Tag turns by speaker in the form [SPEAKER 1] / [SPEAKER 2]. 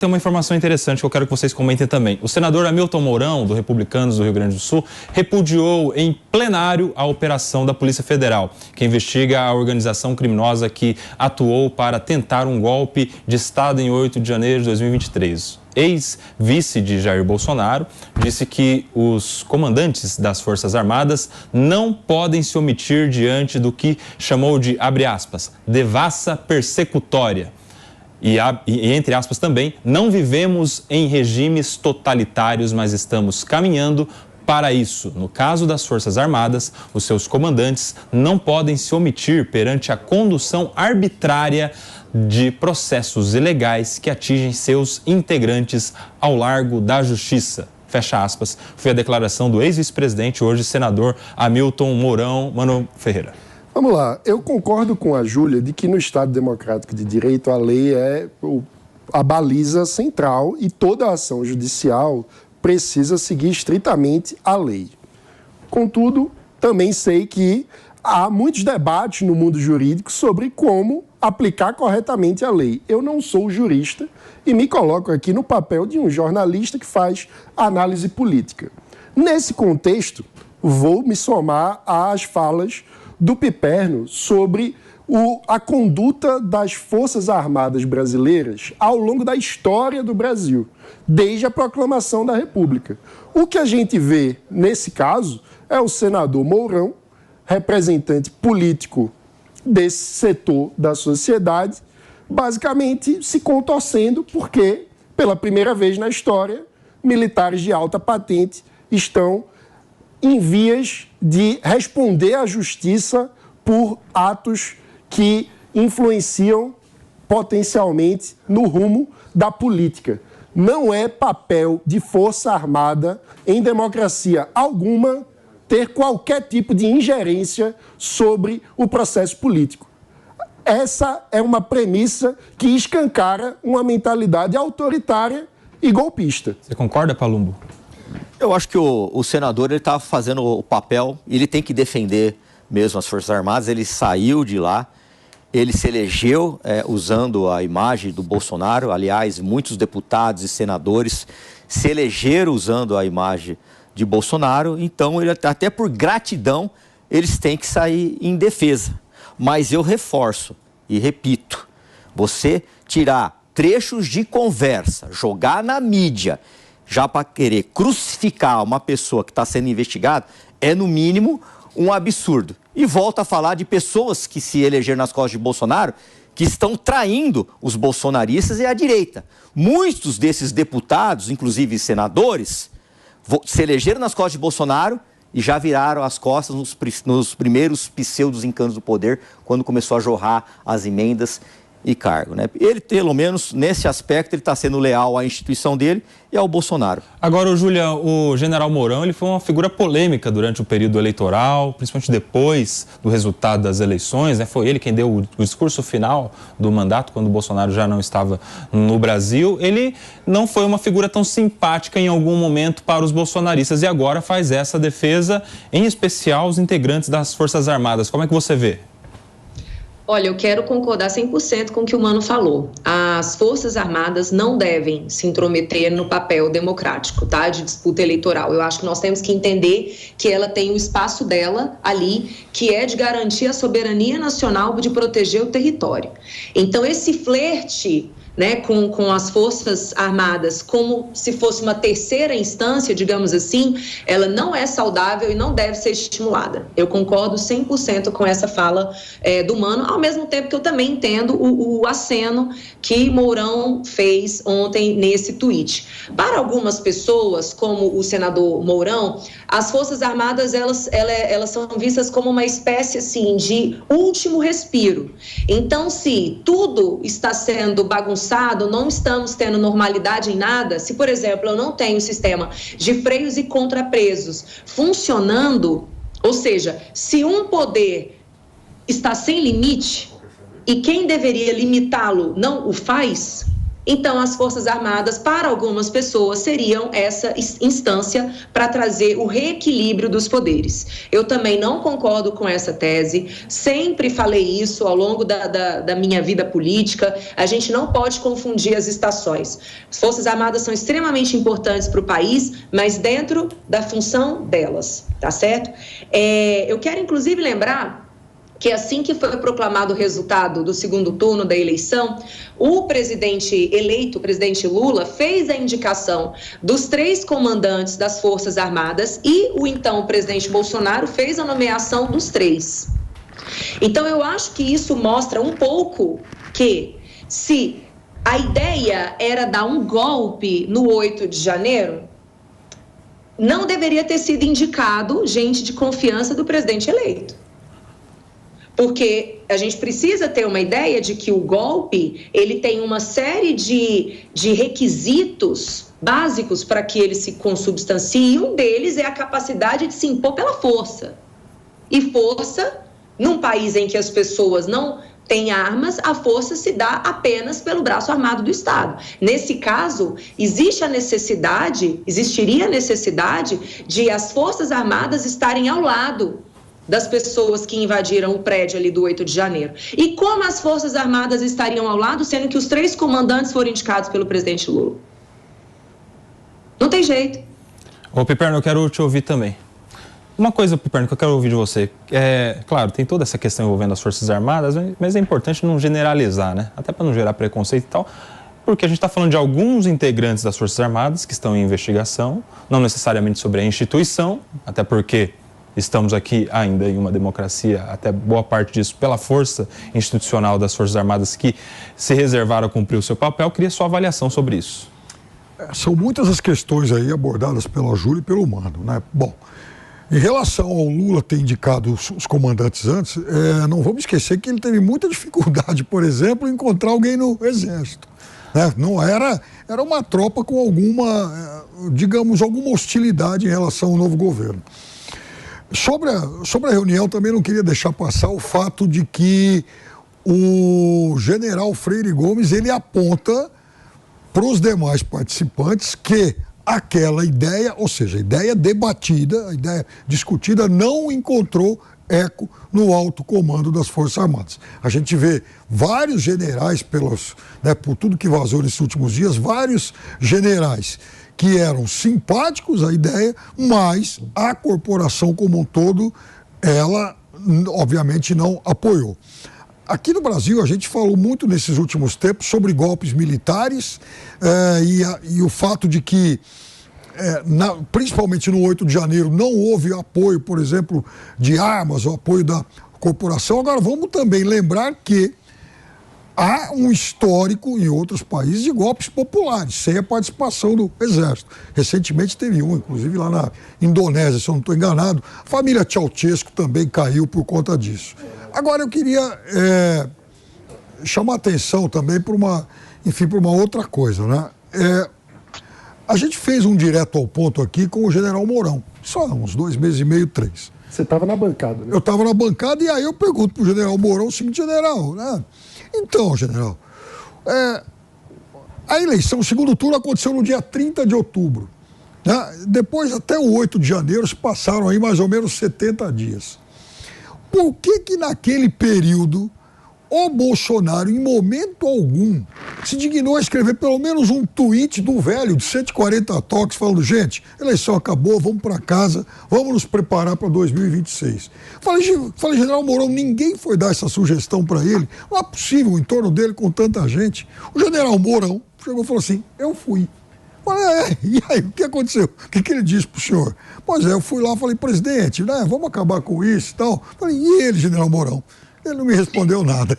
[SPEAKER 1] Tem uma informação interessante que eu quero que vocês comentem também. O senador Hamilton Mourão, do Republicanos do Rio Grande do Sul, repudiou em plenário a operação da Polícia Federal, que investiga a organização criminosa que atuou para tentar um golpe de Estado em 8 de janeiro de 2023. Ex-vice de Jair Bolsonaro disse que os comandantes das Forças Armadas não podem se omitir diante do que chamou de, abre aspas, devassa persecutória. E, entre aspas também, não vivemos em regimes totalitários, mas estamos caminhando para isso. No caso das Forças Armadas, os seus comandantes não podem se omitir perante a condução arbitrária de processos ilegais que atingem seus integrantes ao largo da justiça. Fecha aspas. Foi a declaração do ex-vice-presidente, hoje senador Hamilton Mourão. Mano Ferreira.
[SPEAKER 2] Vamos lá, eu concordo com a Júlia de que no Estado Democrático de Direito a lei é a baliza central e toda a ação judicial precisa seguir estritamente a lei. Contudo, também sei que há muitos debates no mundo jurídico sobre como aplicar corretamente a lei. Eu não sou jurista e me coloco aqui no papel de um jornalista que faz análise política. Nesse contexto, vou me somar às falas do Piperno sobre a conduta das Forças Armadas brasileiras ao longo da história do Brasil, desde a proclamação da República. O que a gente vê nesse caso é o senador Mourão, representante político desse setor da sociedade, basicamente se contorcendo porque, pela primeira vez na história, militares de alta patente estão em vias de responder à justiça por atos que influenciam potencialmente no rumo da política. Não é papel de Força Armada em democracia alguma ter qualquer tipo de ingerência sobre o processo político. Essa é uma premissa que escancara uma mentalidade autoritária e golpista.
[SPEAKER 1] Você concorda, Palumbo?
[SPEAKER 3] Eu acho que o senador está fazendo o papel, ele tem que defender mesmo as Forças Armadas, ele saiu de lá, ele se elegeu usando a imagem do Bolsonaro, aliás, muitos deputados e senadores se elegeram usando a imagem de Bolsonaro, então ele, até por gratidão eles têm que sair em defesa. Mas eu reforço e repito, você tirar trechos de conversa, jogar na mídia, já para querer crucificar uma pessoa que está sendo investigada, é no mínimo um absurdo. E volta a falar de pessoas que se elegeram nas costas de Bolsonaro, que estão traindo os bolsonaristas e a direita. Muitos desses deputados, inclusive senadores, se elegeram nas costas de Bolsonaro e já viraram as costas nos primeiros pseudos encantos do poder, quando começou a jorrar as emendas e cargo, né? Ele, pelo menos nesse aspecto, ele está sendo leal à instituição dele e ao Bolsonaro.
[SPEAKER 1] Agora, Júlia, o general Mourão, ele foi uma figura polêmica durante o período eleitoral, principalmente depois do resultado das eleições, né? Foi ele quem deu o discurso final do mandato, quando o Bolsonaro já não estava no Brasil. Ele não foi uma figura tão simpática em algum momento para os bolsonaristas e agora faz essa defesa, em especial os integrantes das Forças Armadas. Como é que você vê?
[SPEAKER 4] Olha, eu quero concordar 100% com o que o Mano falou. As Forças Armadas não devem se intrometer no papel democrático, tá? De disputa eleitoral. Eu acho que nós temos que entender que ela tem o espaço dela ali, que é de garantir a soberania nacional, de proteger o território. Então, esse flerte, né, com as Forças Armadas como se fosse uma terceira instância, digamos assim, ela não é saudável e não deve ser estimulada. Eu concordo 100% com essa fala do Mano, ao mesmo tempo que eu também entendo o aceno que Mourão fez ontem nesse tweet. Para algumas pessoas, como o senador Mourão, as Forças Armadas elas são vistas como uma espécie assim, de último respiro. Então, se tudo está sendo bagunçado, não estamos tendo normalidade em nada, se, por exemplo, eu não tenho sistema de freios e contrapesos funcionando, ou seja, se um poder está sem limite e quem deveria limitá-lo não o faz, então as Forças Armadas, para algumas pessoas, seriam essa instância para trazer o reequilíbrio dos poderes. Eu também não concordo com essa tese, sempre falei isso ao longo da minha vida política. A gente não pode confundir as estações. As Forças Armadas são extremamente importantes para o país, mas dentro da função delas, tá certo? Eu quero, inclusive, lembrar que assim que foi proclamado o resultado do segundo turno da eleição, o presidente eleito, o presidente Lula, fez a indicação dos 3 comandantes das Forças Armadas e o então presidente Bolsonaro fez a nomeação dos 3. Então, eu acho que isso mostra um pouco que, se a ideia era dar um golpe no 8 de janeiro, não deveria ter sido indicado gente de confiança do presidente eleito. Porque a gente precisa ter uma ideia de que o golpe, ele tem uma série de requisitos básicos para que ele se consubstancie, e um deles é a capacidade de se impor pela força. E força, num país em que as pessoas não têm armas, a força se dá apenas pelo braço armado do Estado. Nesse caso, existiria a necessidade de as Forças Armadas estarem ao lado das pessoas que invadiram o prédio ali do 8 de janeiro. E como as Forças Armadas estariam ao lado, sendo que os 3 comandantes foram indicados pelo presidente Lula? Não tem jeito.
[SPEAKER 1] Ô, Piperno, eu quero te ouvir também. Uma coisa, Piperno, que eu quero ouvir de você. Claro, tem toda essa questão envolvendo as Forças Armadas, mas é importante não generalizar, né? Até para não gerar preconceito e tal. Porque a gente está falando de alguns integrantes das Forças Armadas que estão em investigação, não necessariamente sobre a instituição, até porque estamos aqui ainda em uma democracia, até boa parte disso pela força institucional das Forças Armadas que se reservaram a cumprir o seu papel. Eu queria sua avaliação sobre isso.
[SPEAKER 5] São muitas as questões aí abordadas pela Júlia e pelo Mano, né? Bom, em relação ao Lula ter indicado os comandantes antes, não vamos esquecer que ele teve muita dificuldade, por exemplo, em encontrar alguém no Exército, né? Não era uma tropa com alguma hostilidade em relação ao novo governo. Sobre a reunião, também não queria deixar passar o fato de que o general Freire Gomes, ele aponta para os demais participantes que aquela ideia, ou seja, a ideia debatida, a ideia discutida, não encontrou eco no alto comando das Forças Armadas. A gente vê vários generais, por tudo que vazou nesses últimos dias, vários generais que eram simpáticos à ideia, mas a corporação como um todo, ela obviamente não apoiou. Aqui no Brasil, a gente falou muito nesses últimos tempos sobre golpes militares e o fato de que, principalmente no 8 de janeiro, não houve apoio, por exemplo, de armas, o apoio da corporação. Agora, vamos também lembrar que há um histórico em outros países de golpes populares, sem a participação do Exército. Recentemente teve um, inclusive lá na Indonésia, se eu não estou enganado. A família Ceausescu também caiu por conta disso. Agora eu queria chamar a atenção também para uma outra coisa, né? A gente fez um direto ao ponto aqui com o general Mourão, só uns 2 meses e meio, 3.
[SPEAKER 2] Você estava na bancada, né?
[SPEAKER 5] Eu estava na bancada e aí eu pergunto para o general Mourão o seguinte: general, né? Então, general, a eleição, o segundo turno aconteceu no dia 30 de outubro. Né? Depois, até o 8 de janeiro, se passaram aí mais ou menos 70 dias. Por que naquele período o Bolsonaro, em momento algum, se dignou a escrever pelo menos um tweet do velho de 140 toques falando: gente, a eleição acabou, vamos para casa, vamos nos preparar para 2026. Falei, general Mourão, ninguém foi dar essa sugestão para ele, não é possível em torno dele com tanta gente. O general Mourão chegou e falou assim: eu fui. Falei, e aí, o que aconteceu? O que ele disse pro senhor? Pois eu fui lá, falei: presidente, né, vamos acabar com isso e tal. Falei: e ele, general Mourão? Ele não me respondeu nada.